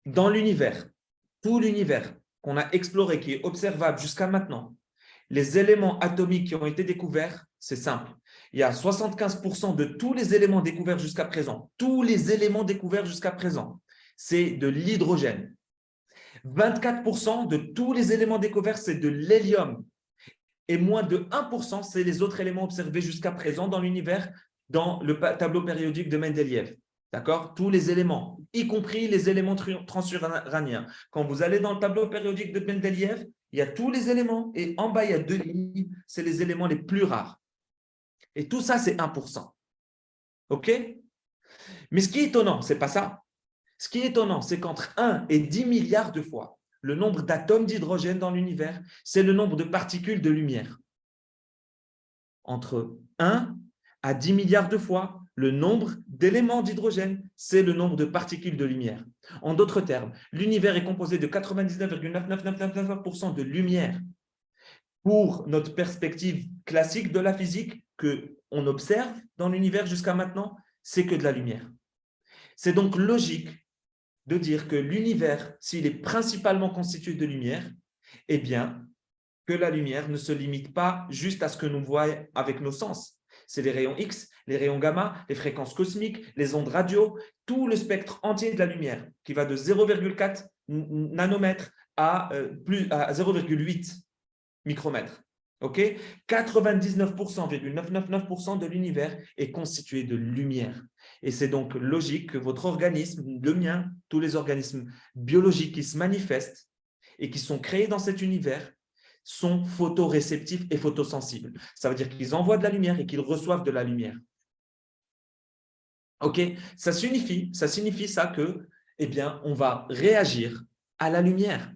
dans l'univers, tout l'univers qu'on a exploré, qui est observable jusqu'à maintenant, les éléments atomiques qui ont été découverts, c'est simple. Il y a 75% de tous les éléments découverts jusqu'à présent, tous les éléments découverts jusqu'à présent, c'est de l'hydrogène. 24% de tous les éléments découverts, c'est de l'hélium. Et moins de 1%, c'est les autres éléments observés jusqu'à présent dans l'univers, dans le tableau périodique de Mendeleïev. D'accord? Tous les éléments, y compris les éléments transuraniens. Quand vous allez dans le tableau périodique de Mendeleïev, il y a tous les éléments et en bas, il y a 2 lignes, c'est les éléments les plus rares. Et tout ça, c'est 1%. OK? Mais ce qui est étonnant, ce n'est pas ça. Ce qui est étonnant, c'est qu'entre 1 et 10 milliards de fois, le nombre d'atomes d'hydrogène dans l'univers, c'est le nombre de particules de lumière. Entre 1 à 10 milliards de fois, le nombre d'éléments d'hydrogène, c'est le nombre de particules de lumière. En d'autres termes, l'univers est composé de 99,99999% de lumière. Pour notre perspective classique de la physique qu'on observe dans l'univers jusqu'à maintenant, c'est que de la lumière. C'est donc logique de dire que l'univers, s'il est principalement constitué de lumière, eh bien, que la lumière ne se limite pas juste à ce que nous voyons avec nos sens. C'est les rayons X, les rayons gamma, les fréquences cosmiques, les ondes radio, tout le spectre entier de la lumière qui va de 0,4 nanomètres à 0,8 micromètres. OK ? 99,999% de l'univers est constitué de lumière. Et c'est donc logique que votre organisme, le mien, tous les organismes biologiques qui se manifestent et qui sont créés dans cet univers sont photoréceptifs et photosensibles. Ça veut dire qu'ils envoient de la lumière et qu'ils reçoivent de la lumière. OK ? Ça signifie ça que, eh bien, on va réagir à la lumière.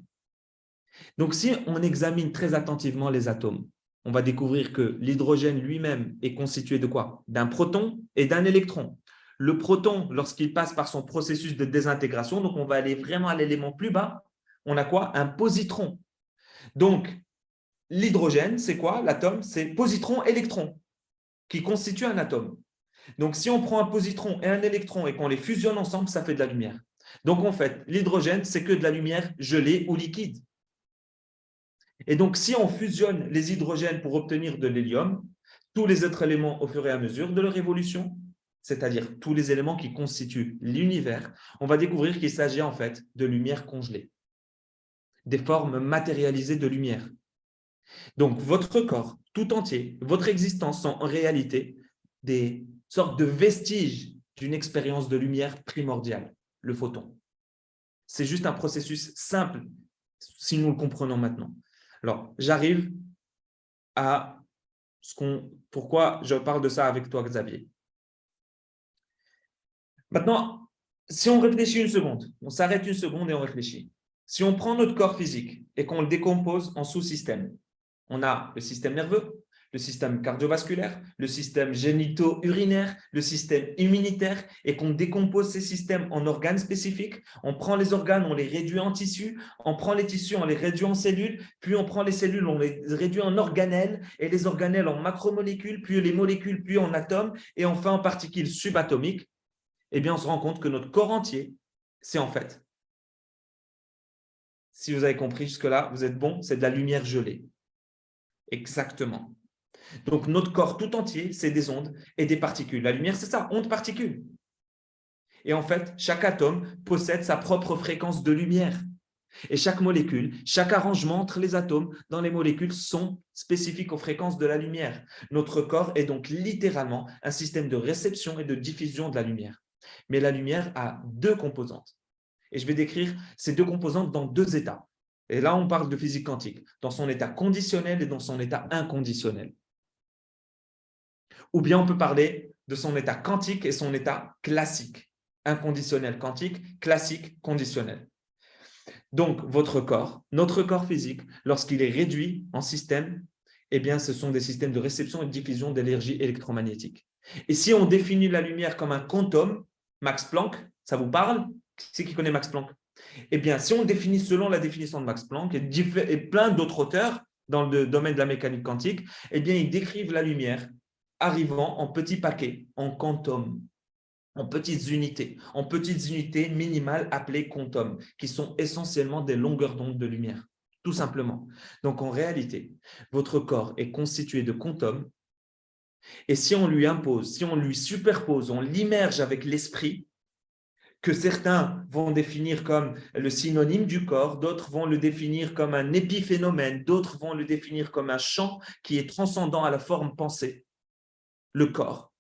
Donc, si on examine très attentivement les atomes, on va découvrir que l'hydrogène lui-même est constitué de quoi? D'un proton et d'un électron. Le proton, lorsqu'il passe par son processus de désintégration, donc on va aller vraiment à l'élément plus bas, on a quoi? Un positron. Donc, l'hydrogène, c'est quoi? L'atome, c'est positron-électron qui constitue un atome. Donc, si on prend un positron et un électron et qu'on les fusionne ensemble, ça fait de la lumière. Donc, en fait, l'hydrogène, c'est que de la lumière gelée ou liquide. Et donc, si on fusionne les hydrogènes pour obtenir de l'hélium, tous les autres éléments au fur et à mesure de leur évolution, c'est-à-dire tous les éléments qui constituent l'univers, on va découvrir qu'il s'agit en fait de lumière congelée, des formes matérialisées de lumière. Donc, votre corps tout entier, votre existence sont en réalité des sortes de vestiges d'une expérience de lumière primordiale, le photon. C'est juste un processus simple si nous le comprenons maintenant. Alors, j'arrive à pourquoi je parle de ça avec toi, Xavier. Maintenant, si on réfléchit une seconde, on s'arrête une seconde et on réfléchit. Si on prend notre corps physique et qu'on le décompose en sous-systèmes, on a le système nerveux, le système cardiovasculaire, le système génito-urinaire, le système immunitaire, et qu'on décompose ces systèmes en organes spécifiques. On prend les organes, on les réduit en tissus, on prend les tissus, on les réduit en cellules, puis on prend les cellules, on les réduit en organelles, et les organelles en macromolécules, puis les molécules, puis en atomes, et enfin en particules subatomiques. Eh bien, on se rend compte que notre corps entier, c'est en fait, si vous avez compris jusque-là, vous êtes bon, c'est de la lumière gelée. Exactement. Donc, notre corps tout entier, c'est des ondes et des particules. La lumière, c'est ça, ondes-particules. Et en fait, chaque atome possède sa propre fréquence de lumière. Et chaque molécule, chaque arrangement entre les atomes dans les molécules sont spécifiques aux fréquences de la lumière. Notre corps est donc littéralement un système de réception et de diffusion de la lumière. Mais la lumière a 2 composantes. Et je vais décrire ces 2 composantes dans 2 états. Et là, on parle de physique quantique, dans son état conditionnel et dans son état inconditionnel. Ou bien on peut parler de son état quantique et son état classique. Inconditionnel quantique, classique conditionnel. Donc, votre corps, notre corps physique, lorsqu'il est réduit en système, eh bien, ce sont des systèmes de réception et de diffusion d'énergie électromagnétique. Et si on définit la lumière comme un quantum, Max Planck, ça vous parle? C'est qui connaît Max Planck? Eh bien, si on le définit selon la définition de Max Planck et plein d'autres auteurs dans le domaine de la mécanique quantique, eh bien, ils décrivent la lumière arrivant en petits paquets, en quantum. en petites unités minimales appelées quantum, qui sont essentiellement des longueurs d'onde de lumière, tout simplement. Donc, en réalité, votre corps est constitué de quantum, et si on lui impose, si on lui superpose, on l'immerge avec l'esprit, que certains vont définir comme le synonyme du corps, d'autres vont le définir comme un épiphénomène, d'autres vont le définir comme un champ qui est transcendant à la forme pensée, le corps.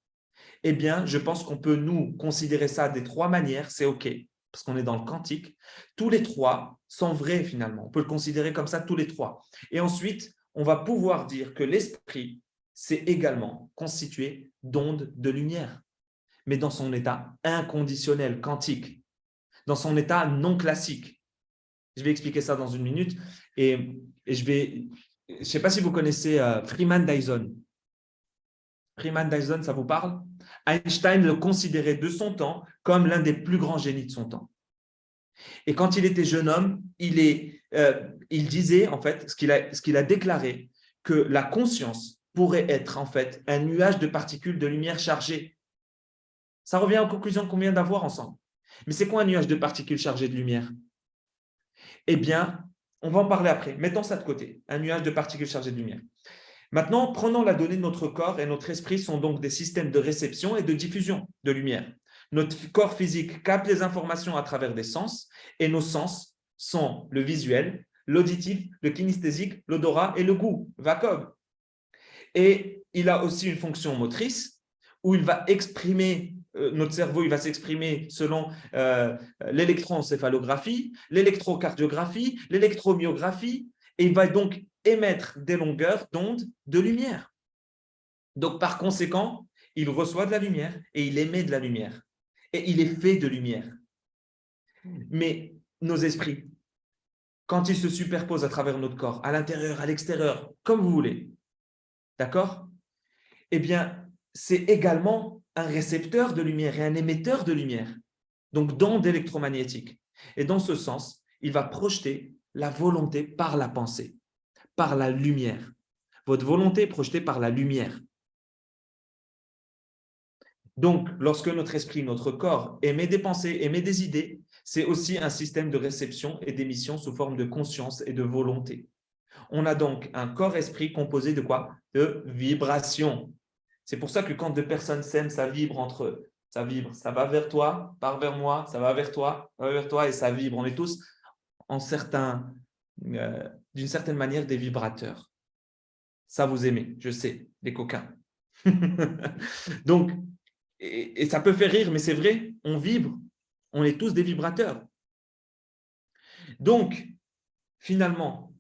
Eh bien, je pense qu'on peut nous considérer ça des trois manières, c'est OK, parce qu'on est dans le quantique. Tous les trois sont vrais finalement, on peut le considérer comme ça tous les trois. Et ensuite, on va pouvoir dire que l'esprit, c'est également constitué d'ondes de lumière, mais dans son état inconditionnel, quantique, dans son état non classique. Je vais expliquer ça dans une minute. Et je ne sais pas si vous connaissez Freeman Dyson. Freeman Dyson, ça vous parle? Einstein le considérait de son temps comme l'un des plus grands génies de son temps. Et quand il était jeune homme, il disait en fait ce qu'il a déclaré, que la conscience pourrait être en fait un nuage de particules de lumière chargées. Ça revient aux conclusions qu'on vient d'avoir ensemble. Mais c'est quoi un nuage de particules chargées de lumière? Eh bien, on va en parler après. Mettons ça de côté, un nuage de particules chargées de lumière. Maintenant, prenons la donnée de notre corps et notre esprit sont donc des systèmes de réception et de diffusion de lumière. Notre corps physique capte les informations à travers des sens et nos sens sont le visuel, l'auditif, le kinesthésique, l'odorat et le goût, VACOG. Et il a aussi une fonction motrice où il va exprimer, notre cerveau il va s'exprimer selon l'électroencéphalographie, l'électrocardiographie, l'électromyographie, et il va donc émettre des longueurs d'onde de lumière. Donc, par conséquent, il reçoit de la lumière et il émet de la lumière. Et il est fait de lumière. Mais nos esprits, quand ils se superposent à travers notre corps, à l'intérieur, à l'extérieur, comme vous voulez, d'accord? Eh bien, c'est également un récepteur de lumière et un émetteur de lumière, donc d'ondes électromagnétiques. Et dans ce sens, il va projeter la volonté par la pensée, par la lumière. Votre volonté est projetée par la lumière. Donc, lorsque notre esprit, notre corps émet des pensées, émet des idées, c'est aussi un système de réception et d'émission sous forme de conscience et de volonté. On a donc un corps-esprit composé de quoi? De vibrations. C'est pour ça que quand deux personnes s'aiment, ça vibre entre eux. Ça vibre, ça va vers toi, part vers moi, ça va vers toi, ça va vers toi et ça vibre. On est tous d'une certaine manière des vibrateurs. Ça vous aimez, je sais, les coquins. Donc, et ça peut faire rire, mais c'est vrai, on vibre. On est tous des vibrateurs. Donc, finalement,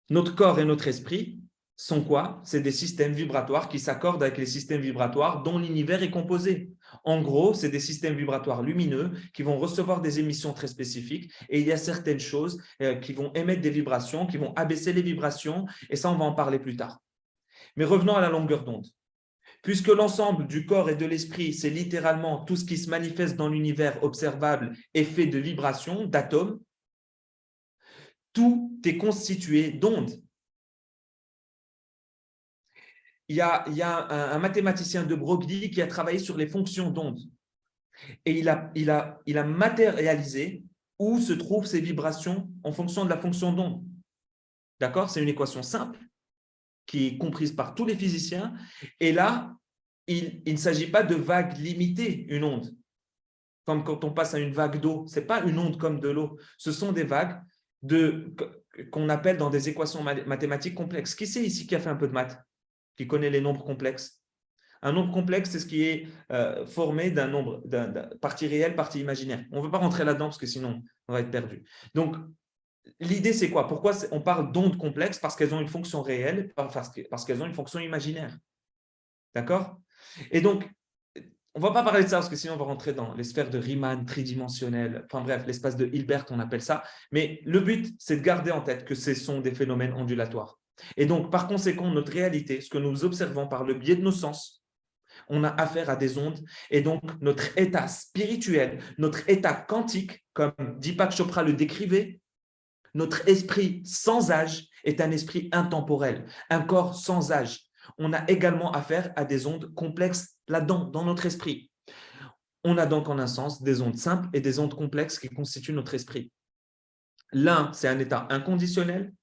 notre corps et notre esprit sont quoi? C'est des systèmes vibratoires qui s'accordent avec les systèmes vibratoires dont l'univers est composé. En gros, c'est des systèmes vibratoires lumineux qui vont recevoir des émissions très spécifiques et il y a certaines choses qui vont émettre des vibrations, qui vont abaisser les vibrations et ça, on va en parler plus tard. Mais revenons à la longueur d'onde. Puisque l'ensemble du corps et de l'esprit, c'est littéralement tout ce qui se manifeste dans l'univers observable est fait de vibrations, d'atomes, tout est constitué d'ondes. Il y a un mathématicien de Broglie qui a travaillé sur les fonctions d'ondes. Et il a matérialisé où se trouvent ces vibrations en fonction de la fonction d'onde. D'accord? C'est une équation simple qui est comprise par tous les physiciens. Et là, il ne s'agit pas de vagues limitées, une onde. Comme quand on passe à une vague d'eau, ce n'est pas une onde comme de l'eau. Ce sont des vagues qu'on appelle dans des équations mathématiques complexes. Qui c'est ici qui a fait un peu de maths? Qui connaît les nombres complexes? Un nombre complexe, c'est ce qui est formé d'un nombre, partie réelle, partie imaginaire. On ne veut pas rentrer là-dedans parce que sinon, on va être perdu. Donc, l'idée, c'est quoi? Pourquoi on parle d'ondes complexes? Parce qu'elles ont une fonction réelle, parce qu'elles ont une fonction imaginaire. D'accord? Et donc, on ne va pas parler de ça parce que sinon, on va rentrer dans les sphères de Riemann tridimensionnelles. Enfin bref, l'espace de Hilbert, on appelle ça. Mais le but, c'est de garder en tête que ce sont des phénomènes ondulatoires. Et donc, par conséquent, notre réalité, ce que nous observons par le biais de nos sens, on a affaire à des ondes et donc notre état spirituel, notre état quantique, comme Deepak Chopra le décrivait, notre esprit sans âge est un esprit intemporel, un corps sans âge. On a également affaire à des ondes complexes là-dedans, dans notre esprit. on a donc en un sens des ondes simples et des ondes complexes qui constituent notre esprit. L'un, c'est un état inconditionnel,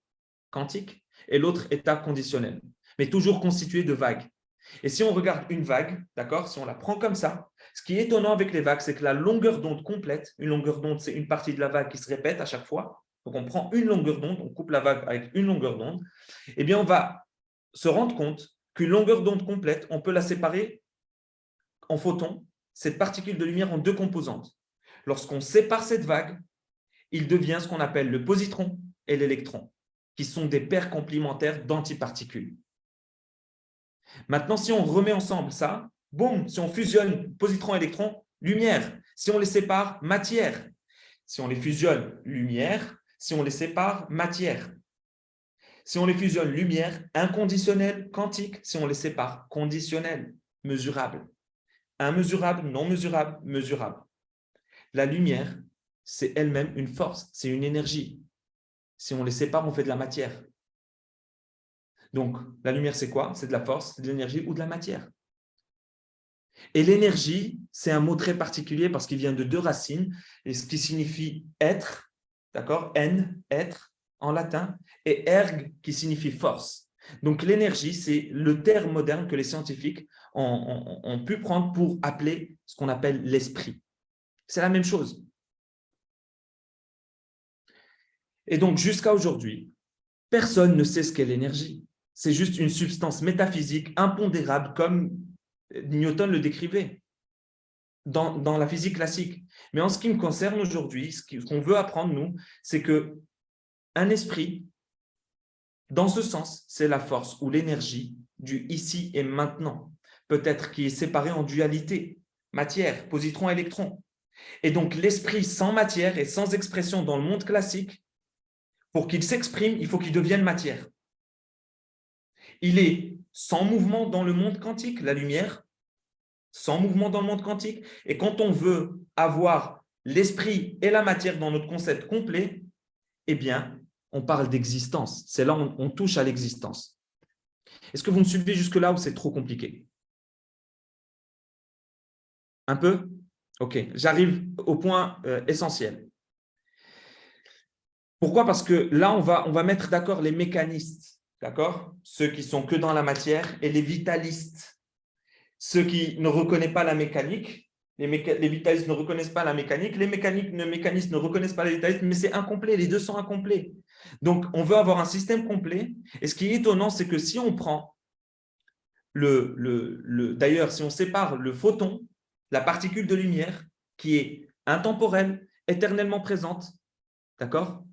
quantique, et l'autre état conditionnel, mais toujours constitué de vagues. Et si on regarde une vague, d'accord, si on la prend comme ça, ce qui est étonnant avec les vagues, c'est que la longueur d'onde complète, une longueur d'onde, c'est une partie de la vague qui se répète à chaque fois. Donc, on prend une longueur d'onde, on coupe la vague avec une longueur d'onde, eh bien, on va se rendre compte qu'une longueur d'onde complète, on peut la séparer en photons, cette particule de lumière, en deux composantes. Lorsqu'on sépare cette vague, il devient ce qu'on appelle le positron et l'électron, qui sont des paires complémentaires d'antiparticules. Maintenant, si on remet ensemble ça, boum, si on fusionne positron, électron, lumière. Si on les sépare, matière. Si on les fusionne, lumière. Si on les sépare, matière. Si on les fusionne, lumière, inconditionnel, quantique. Si on les sépare, conditionnel, mesurable. Immesurable, non mesurable, mesurable. La lumière, c'est elle-même une force, c'est une énergie. Si on les sépare, on fait de la matière. Donc, la lumière, c'est quoi? C'est de la force, de l'énergie ou de la matière. Et l'énergie, c'est un mot très particulier parce qu'il vient de deux racines, et ce qui signifie être, d'accord? En, être, en latin, et erg, qui signifie force. Donc, l'énergie, c'est le terme moderne que les scientifiques ont pu prendre pour appeler ce qu'on appelle l'esprit. C'est la même chose. Et donc, jusqu'à aujourd'hui, personne ne sait ce qu'est l'énergie. C'est juste une substance métaphysique impondérable comme Newton le décrivait dans la physique classique. Mais en ce qui me concerne aujourd'hui, ce qu'on veut apprendre, nous, c'est qu'un esprit, dans ce sens, c'est la force ou l'énergie du ici et maintenant, peut-être qui est séparée en dualité, matière, positron, électron. Et donc, l'esprit sans matière et sans expression dans le monde classique, pour qu'il s'exprime, il faut qu'il devienne matière. Il est sans mouvement dans le monde quantique, la lumière, sans mouvement dans le monde quantique. Et quand on veut avoir l'esprit et la matière dans notre concept complet, eh bien, on parle d'existence. C'est là où on touche à l'existence. Est-ce que vous me suivez jusque-là ou c'est trop compliqué? Un peu? Ok, j'arrive au point essentiel. Pourquoi? Parce que là, on va mettre d'accord les mécanistes, d'accord? Ceux qui sont que dans la matière et les vitalistes. Ceux qui ne reconnaissent pas la mécanique, les vitalistes ne reconnaissent pas la mécanique, les mécanistes ne reconnaissent pas les vitalistes, mais c'est incomplet, les deux sont incomplets. Donc, on veut avoir un système complet. Et ce qui est étonnant, c'est que si on prend d'ailleurs, si on sépare le photon, la particule de lumière, qui est intemporelle, éternellement présente, d'accord?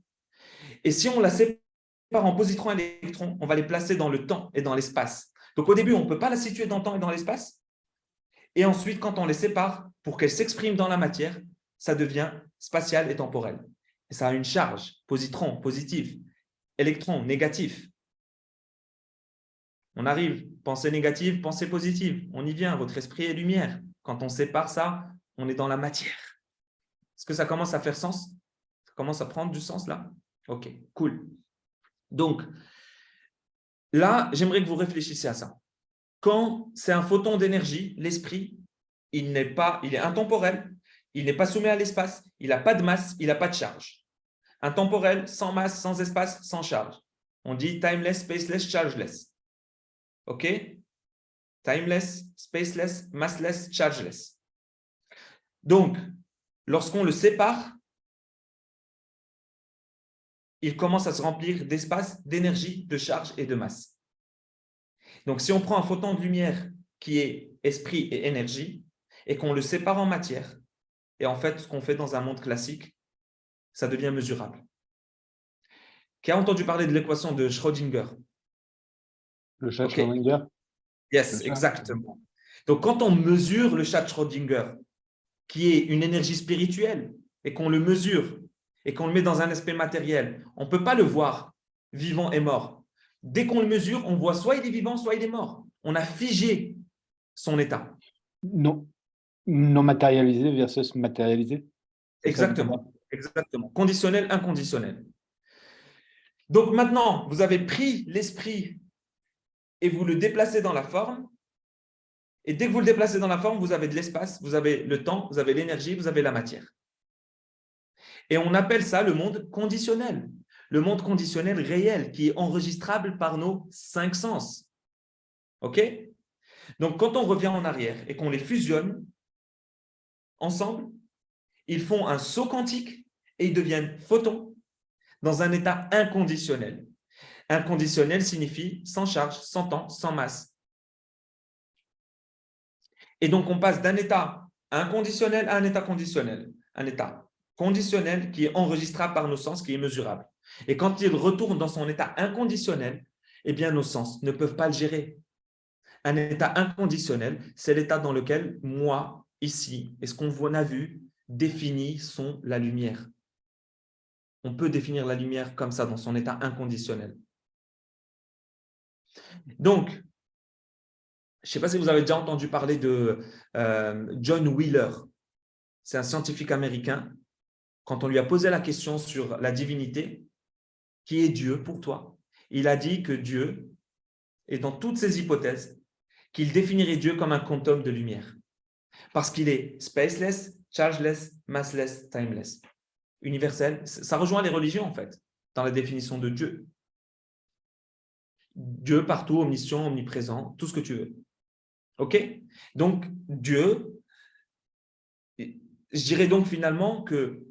Et si on la sépare en positron et électron, on va les placer dans le temps et dans l'espace. Donc, au début, on ne peut pas la situer dans le temps et dans l'espace. Et ensuite, quand on les sépare, pour qu'elles s'expriment dans la matière, ça devient spatial et temporel. Et ça a une charge, positron, positif, électron, négatif. On arrive, pensée négative, pensée positive. On y vient, votre esprit est lumière. Quand on sépare ça, on est dans la matière. Est-ce que ça commence à faire sens? Ça commence à prendre du sens là? Ok, cool. Donc, là, j'aimerais que vous réfléchissiez à ça. Quand c'est un photon d'énergie, l'esprit, il est intemporel, il n'est pas soumis à l'espace, il n'a pas de masse, il n'a pas de charge. Intemporel, sans masse, sans espace, sans charge. On dit timeless, spaceless, chargeless. OK? Timeless, spaceless, massless, chargeless. Donc, lorsqu'on le sépare, il commence à se remplir d'espace, d'énergie, de charge et de masse. Donc, si on prend un photon de lumière qui est esprit et énergie et qu'on le sépare en matière, et en fait, ce qu'on fait dans un monde classique, ça devient mesurable. Qui a entendu parler de l'équation de Schrödinger? Le chat de Okay. Schrödinger? Yes, exactement. Donc, quand on mesure le chat de Schrödinger, qui est une énergie spirituelle, et qu'on le mesure, et qu'on le met dans un aspect matériel, on ne peut pas le voir vivant et mort. Dès qu'on le mesure, on voit soit il est vivant, soit il est mort. On a figé son état. Non, non matérialisé versus matérialisé. Exactement, exactement. Conditionnel, inconditionnel. Donc maintenant, vous avez pris l'esprit et vous le déplacez dans la forme. Et dès que vous le déplacez dans la forme, vous avez de l'espace, vous avez le temps, vous avez l'énergie, vous avez la matière. Et on appelle ça le monde conditionnel. Le monde conditionnel réel qui est enregistrable par nos 5 sens. OK? Donc, quand on revient en arrière et qu'on les fusionne ensemble, ils font un saut quantique et ils deviennent photons dans un état inconditionnel. Inconditionnel signifie sans charge, sans temps, sans masse. Et donc, on passe d'un état inconditionnel à un état conditionnel. Un état conditionnel qui est enregistrable par nos sens, qui est mesurable. Et quand il retourne dans son état inconditionnel, eh bien, nos sens ne peuvent pas le gérer. Un état inconditionnel, c'est l'état dans lequel moi, ici, et ce qu'on a vu, définit la lumière. On peut définir la lumière comme ça, dans son état inconditionnel. Donc, je ne sais pas si vous avez déjà entendu parler de John Wheeler. C'est un scientifique américain. Quand on lui a posé la question sur la divinité, qui est Dieu pour toi? Il a dit que Dieu, et dans toutes ses hypothèses, qu'il définirait Dieu comme un quantum de lumière. Parce qu'il est spaceless, chargeless, massless, timeless. Universel. Ça rejoint les religions, en fait, dans la définition de Dieu. Dieu partout, omniscient, omniprésent, tout ce que tu veux. OK? Donc, Dieu, je dirais donc finalement que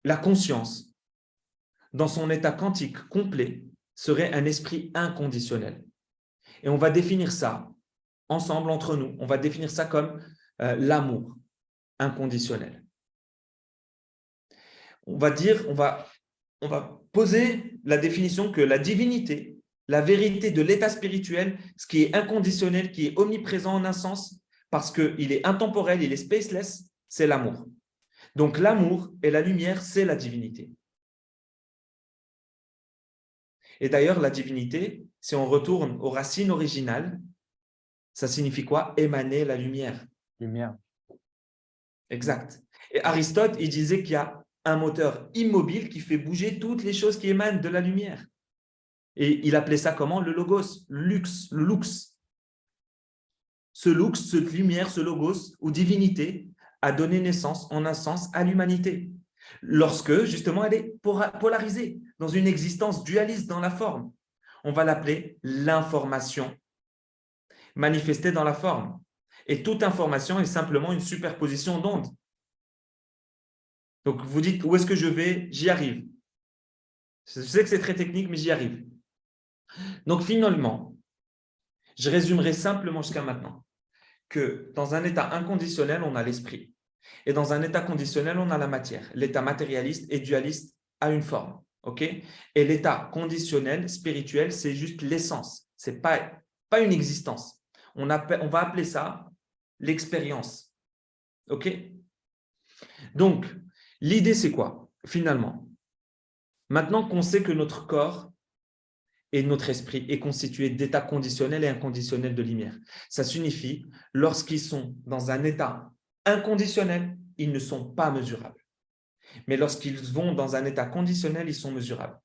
la conscience, dans son état quantique complet, serait un esprit inconditionnel. Et on va définir ça ensemble, entre nous, on va définir ça comme l'amour inconditionnel. On va poser la définition que la divinité, la vérité de l'état spirituel, ce qui est inconditionnel, qui est omniprésent en un sens, parce qu'il est intemporel, il est spaceless, c'est l'amour. Donc l'amour et la lumière, c'est la divinité. Et d'ailleurs, la divinité, si on retourne aux racines originales, ça signifie quoi? Émaner la lumière. Lumière. Exact. Et Aristote, il disait qu'il y a un moteur immobile qui fait bouger toutes les choses qui émanent de la lumière. Et il appelait ça comment? Le logos, le lux. Ce lux, cette lumière, ce logos ou divinité a donné naissance en un sens à l'humanité. Lorsque, justement, elle est polarisée dans une existence dualiste dans la forme. On va l'appeler l'information manifestée dans la forme. Et toute information est simplement une superposition d'ondes. Donc, vous dites, où est-ce que je vais? J'y arrive. Je sais que c'est très technique, mais j'y arrive. Donc, finalement, je résumerai simplement jusqu'à maintenant que dans un état inconditionnel, on a l'esprit. Et dans un état conditionnel, on a la matière. L'état matérialiste et dualiste a une forme. Okay? Et l'état conditionnel, spirituel, c'est juste l'essence. Ce n'est pas une existence. On va appeler ça l'expérience. OK? Donc, l'idée, c'est quoi, finalement? Maintenant qu'on sait que notre corps et notre esprit est constitué d'états conditionnels et inconditionnels de lumière, ça signifie, lorsqu'ils sont dans un état inconditionnel, ils ne sont pas mesurables. Mais lorsqu'ils vont dans un état conditionnel, ils sont mesurables.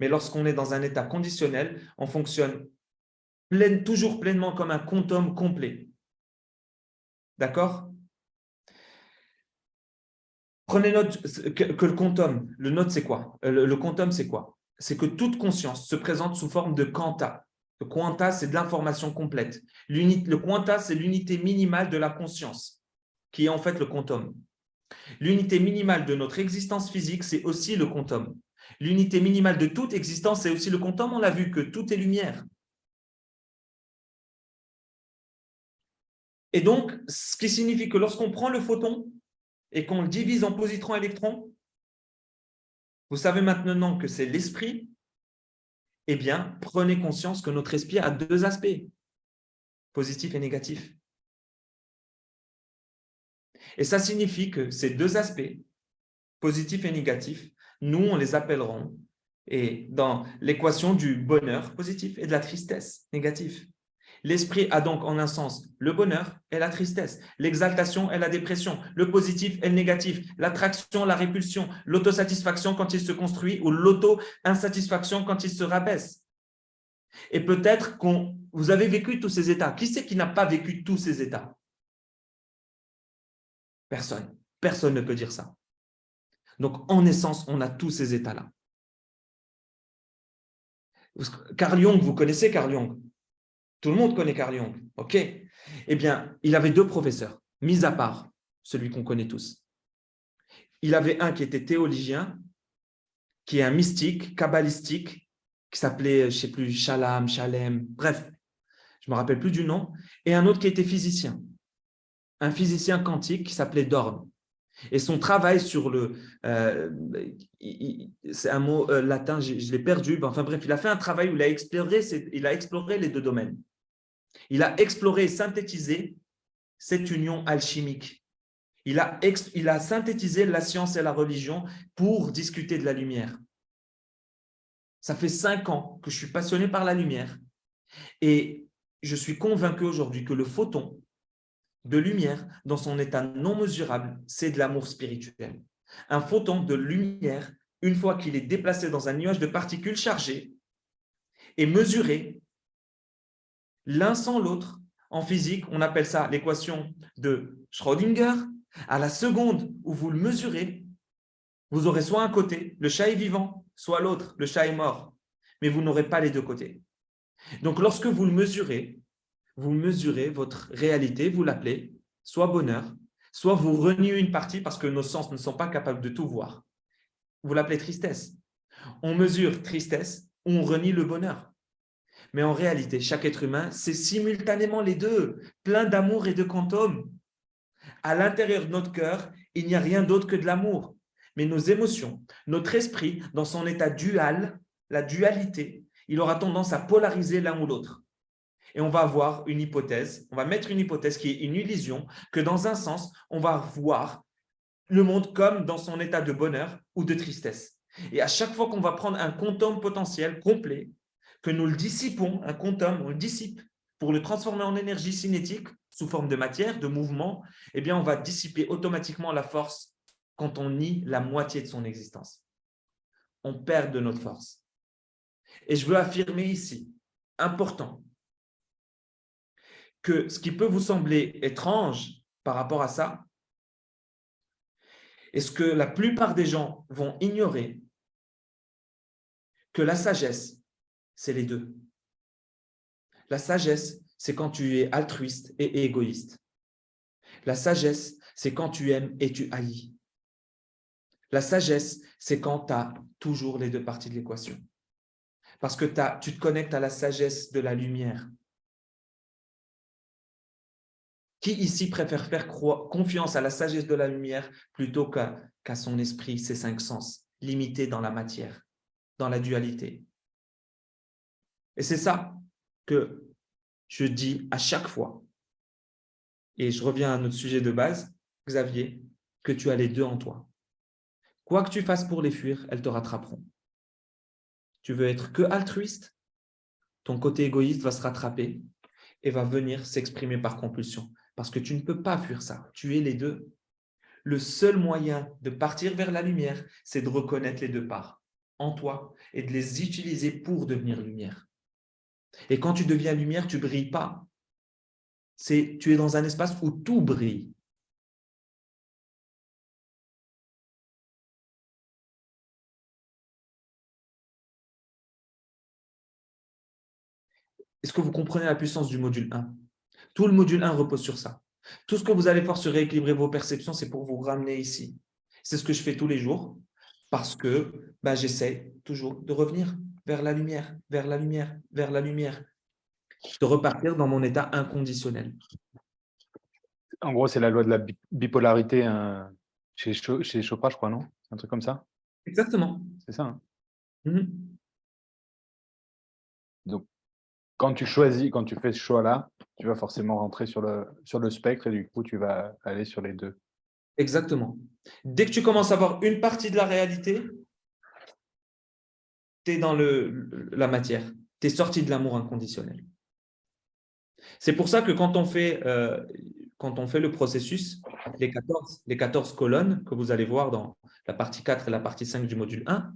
Mais lorsqu'on est dans un état conditionnel, on fonctionne toujours pleinement comme un quantum complet. D'accord? Prenez note que le quantum, c'est quoi? Le quantum, c'est quoi? C'est que toute conscience se présente sous forme de quanta. Le quanta, c'est de l'information complète. Le quanta, c'est l'unité minimale de la conscience, qui est en fait le quantum. L'unité minimale de notre existence physique, c'est aussi le quantum. L'unité minimale de toute existence, c'est aussi le quantum. On l'a vu que tout est lumière. Et donc, ce qui signifie que lorsqu'on prend le photon et qu'on le divise en positrons et électrons, vous savez maintenant que c'est l'esprit, eh bien, prenez conscience que notre esprit a deux aspects, positif et négatif. Et ça signifie que ces deux aspects, positif et négatif, nous, on les appellerons et dans l'équation du bonheur positif et de la tristesse négative. L'esprit a donc en un sens le bonheur et la tristesse, l'exaltation et la dépression, le positif et le négatif, l'attraction, la répulsion, l'autosatisfaction quand il se construit ou l'auto-insatisfaction quand il se rabaisse. Et peut-être que vous avez vécu tous ces états. Qui c'est qui n'a pas vécu tous ces états? Personne. Personne ne peut dire ça. Donc, en essence, on a tous ces états-là. Carl Jung, vous connaissez Carl Jung? Tout le monde connaît Carl Jung. OK. Eh bien, il avait deux professeurs, mis à part celui qu'on connaît tous. Il avait un qui était théologien, qui est un mystique, kabbalistique, qui s'appelait, je ne sais plus, Shalem, bref, je ne me rappelle plus du nom, et un autre qui était physicien, un physicien quantique qui s'appelait Dorn. Et son travail sur le… c'est un mot latin, je l'ai perdu. Enfin bref, il a fait un travail où il a exploré les deux domaines. Il a exploré et synthétisé cette union alchimique. Il a synthétisé la science et la religion pour discuter de la lumière. Ça fait 5 ans que je suis passionné par la lumière et je suis convaincu aujourd'hui que le photon de lumière, dans son état non mesurable, c'est de l'amour spirituel. Un photon de lumière, une fois qu'il est déplacé dans un nuage de particules chargées, est mesuré l'un sans l'autre. En physique, on appelle ça l'équation de Schrödinger. À la seconde où vous le mesurez, vous aurez soit un côté, le chat est vivant, soit l'autre, le chat est mort. Mais vous n'aurez pas les deux côtés. Donc, lorsque vous mesurez votre réalité, vous l'appelez soit bonheur, soit vous reniez une partie parce que nos sens ne sont pas capables de tout voir. Vous l'appelez tristesse. On mesure tristesse ou on renie le bonheur. Mais en réalité, chaque être humain, c'est simultanément les deux, plein d'amour et de quantum. À l'intérieur de notre cœur, il n'y a rien d'autre que de l'amour. Mais nos émotions, notre esprit, dans son état dual, la dualité, il aura tendance à polariser l'un ou l'autre. Et on va avoir une hypothèse, on va mettre une hypothèse qui est une illusion, que dans un sens, on va voir le monde comme dans son état de bonheur ou de tristesse. Et à chaque fois qu'on va prendre un quantum potentiel complet, que nous le dissipons, un quantum, on le dissipe pour le transformer en énergie cinétique sous forme de matière, de mouvement, eh bien, on va dissiper automatiquement la force quand on nie la moitié de son existence. On perd de notre force. Et je veux affirmer ici, important, que ce qui peut vous sembler étrange par rapport à ça, est ce que la plupart des gens vont ignorer, que la sagesse, c'est les deux. La sagesse, c'est quand tu es altruiste et égoïste. La sagesse, c'est quand tu aimes et tu haïs. La sagesse, c'est quand tu as toujours les deux parties de l'équation. Parce que tu te connectes à la sagesse de la lumière. Qui ici préfère faire confiance à la sagesse de la lumière plutôt qu'à son esprit, ses 5 sens, limités dans la matière, dans la dualité? Et c'est ça que je dis à chaque fois. Et je reviens à notre sujet de base, Xavier, que tu as les deux en toi. Quoi que tu fasses pour les fuir, elles te rattraperont. Tu veux être que altruiste, ton côté égoïste va se rattraper et va venir s'exprimer par compulsion. Parce que tu ne peux pas fuir ça. Tu es les deux. Le seul moyen de partir vers la lumière, c'est de reconnaître les deux parts en toi et de les utiliser pour devenir lumière. Et quand tu deviens lumière, tu ne brilles pas. Tu es dans un espace où tout brille. Est-ce que vous comprenez la puissance du module 1? Tout le module 1 repose sur ça. Tout ce que vous allez faire sur rééquilibrer vos perceptions, c'est pour vous ramener ici. C'est ce que je fais tous les jours parce que j'essaie toujours de revenir vers la lumière, vers la lumière, vers la lumière, de repartir dans mon état inconditionnel. En gros, c'est la loi de la bipolarité chez Chopra, je crois, non? Un truc comme ça? Exactement. C'est ça, hein? Mhm. Donc, quand tu fais ce choix-là, tu vas forcément rentrer sur le spectre et du coup, tu vas aller sur les deux. Exactement. Dès que tu commences à voir une partie de la réalité, tu es dans la matière. Tu es sorti de l'amour inconditionnel. C'est pour ça que quand on fait le processus, les 14 colonnes que vous allez voir dans la partie 4 et la partie 5 du module 1,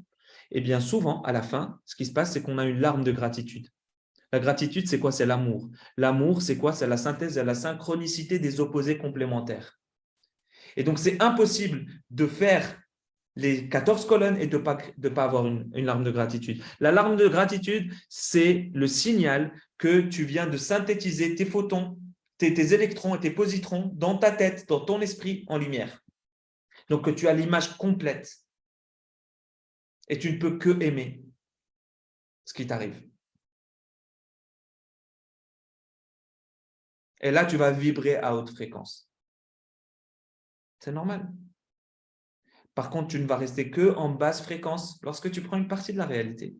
eh bien souvent, à la fin, ce qui se passe, c'est qu'on a une larme de gratitude. La gratitude, c'est quoi? C'est l'amour. L'amour, c'est quoi? C'est la synthèse et la synchronicité des opposés complémentaires. Et donc, c'est impossible de faire les 14 colonnes et de ne pas avoir une larme de gratitude. La larme de gratitude, c'est le signal que tu viens de synthétiser tes photons, tes électrons et tes positrons dans ta tête, dans ton esprit en lumière. Donc, que tu as l'image complète et tu ne peux que aimer ce qui t'arrive. Et là, tu vas vibrer à haute fréquence. C'est normal. Par contre, tu ne vas rester que en basse fréquence lorsque tu prends une partie de la réalité.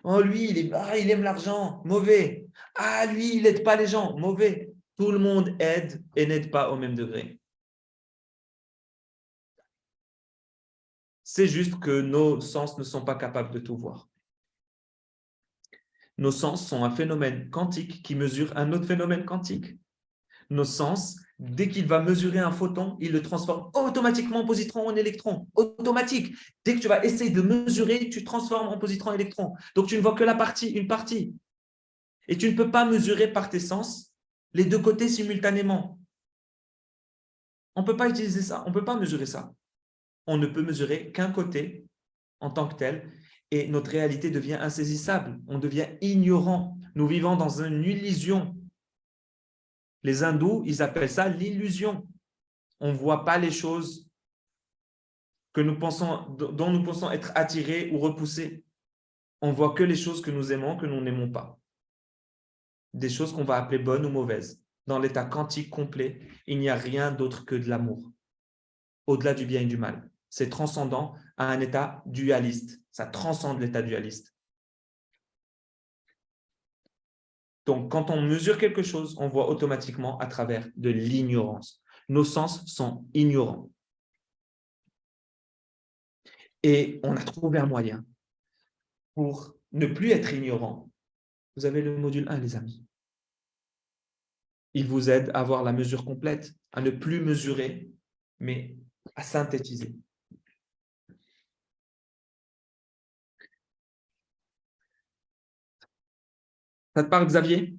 Oh, lui, il aime l'argent, mauvais. Ah, lui, il n'aide pas les gens, mauvais. Tout le monde aide et n'aide pas au même degré. C'est juste que nos sens ne sont pas capables de tout voir. Nos sens sont un phénomène quantique qui mesure un autre phénomène quantique. Nos sens, dès qu'il va mesurer un photon, il le transforme automatiquement en positron ou en électron. Automatique. Dès que tu vas essayer de mesurer, tu transformes en positron, électron. Donc, tu ne vois que une partie. Et tu ne peux pas mesurer par tes sens les deux côtés simultanément. On ne peut pas utiliser ça. On ne peut pas mesurer ça. On ne peut mesurer qu'un côté en tant que tel et notre réalité devient insaisissable. On devient ignorant. Nous vivons dans une illusion. Les hindous, ils appellent ça l'illusion. On ne voit pas les choses dont nous pensons être attirés ou repoussés. On voit que les choses que nous aimons, que nous n'aimons pas. Des choses qu'on va appeler bonnes ou mauvaises. Dans l'état quantique complet, il n'y a rien d'autre que de l'amour, au-delà du bien et du mal. C'est transcendant à un état dualiste. Ça transcende l'état dualiste. Donc, quand on mesure quelque chose, on voit automatiquement à travers de l'ignorance. Nos sens sont ignorants. Et on a trouvé un moyen pour ne plus être ignorant. Vous avez le module 1, les amis. Il vous aide à avoir la mesure complète, à ne plus mesurer, mais à synthétiser. Ça te parle, Xavier?